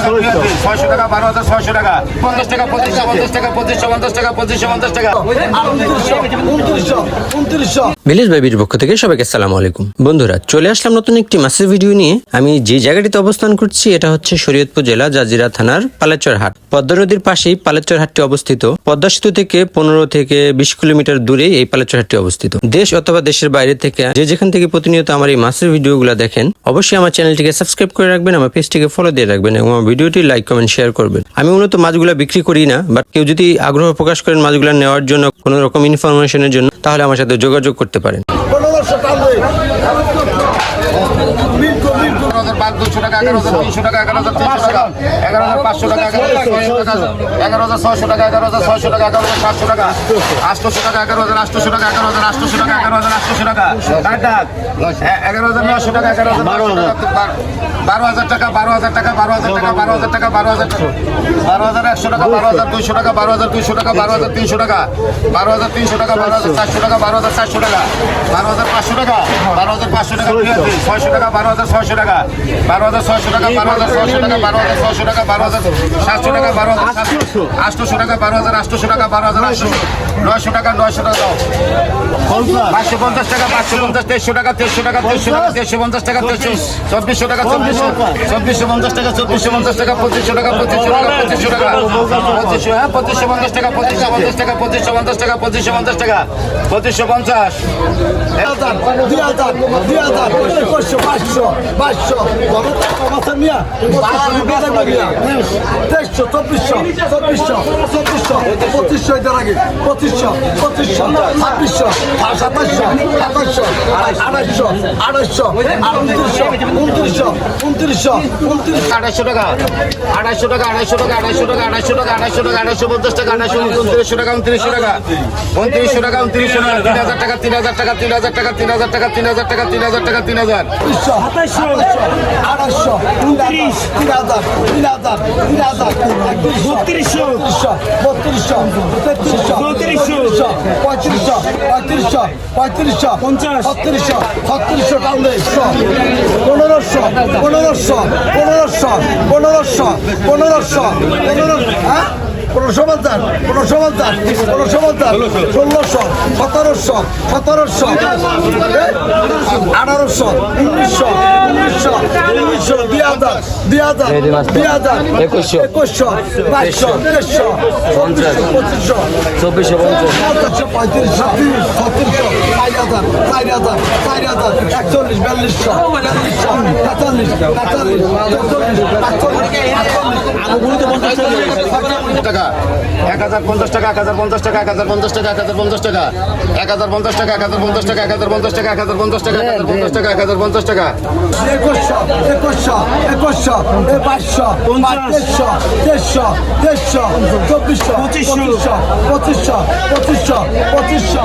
600 টাকা 12,600 টাকা 50 টাকা 2550 টাকা 2550 টাকা 2550 টাকা 2900 ভিলেজ বাইবির পক্ষ থেকে সবাইকে আসসালামু আলাইকুম। বন্ধুরা, চলে আসলাম নতুন একটি মাছের ভিডিও নিয়ে। আমি যে জায়গাটিতে অবস্থান করছি এটা হচ্ছে শরীয়তপুর জেলা জাজিরা থানার পালেচর হাট। পদ্মা নদীর পাশেই পালেচর হাটটি অবস্থিত। পদ্মা সেতু থেকে 15 থেকে 20 কিলোমিটার দূরে এই পালেচর হাটটি অবস্থিত। দেশ অথবা দেশের বাইরে থেকে যে যেখান থেকে প্রতিনিয়ত আমার এই মাছের ভিডিওগুলো দেখেন, অবশ্যই আমার চ্যানেলটিকে সাবস্ক্রাইব করে রাখবেন, আমার পেজটিকে ফলো দিয়ে রাখবেন এবং আমার ভিডিওটি লাইক কমেন্ট শেয়ার করবেন। আমি মূলত মাছগুলো বিক্রি করি না, বাট কেউ যদি আগ্রহ প্রকাশ করেন মাছগুলো নেওয়ার জন্য, কোনো রকম ইনফরমেশনের জন্য, তাহলে আমার সাথে যোগাযোগ করতে পারেন। 200 টাকা 11,300 টাকা 11,300 টাকা 11,500 টাকা 11,600 টাকা 11,600 টাকা 11,600 টাকা 11,700 টাকা 800 টাকা 11,800 টাকা 11,800 টাকা 11,800 টাকা 11,900 টাকা 11,000 টাকা 12,000 টাকা 12,000 টাকা 12,000 টাকা 12,000 টাকা 12,000 টাকা 12,100 টাকা 12,200 টাকা 12,200 টাকা 12,300 টাকা 12,300 টাকা 12,400 টাকা 12,400 টাকা 12,500 টাকা 12,500 টাকা 600 টাকা 12,600 টাকা 12,600 টাকা 12,600 টাকা 12,600 টাকা 12,700 টাকা 12,800 টাকা 12,800 টাকা 12,800 900 টাকা 900 টাকা 550 টাকা 550 300 টাকা 300 টাকা 300 টাকা 350 টাকা 2400 টাকা 2450 টাকা 2450 টাকা 2500 টাকা 2500 টাকা 2500 টাকা 2550 টাকা 2550 টাকা 2550 টাকা 2550 টাকা 2550 2,800 টাকা 2,800 টাকা 2,800 টাকা 2,800 টাকা 2,800 টাকা 2,800 টাকা 2,850 টাকা 2,900 টাকা 2,900 টাকা 2,900 টাকা 2,900 টাকা 3,000 টাকা 3,000 টাকা 3,000 টাকা 3,000 টাকা 3,000 টাকা 3,000 টাকা 3,000 টাকা 1,050 টাকা 1,050 টাকা 1,050 টাকা 1,050 টাকা 1,050 টাকা 1,050 টাকা 1,050 টাকা 1,050 টাকা 1,050 টাকা 1,050 টাকা 2100 2100 2200 2500 2500 2500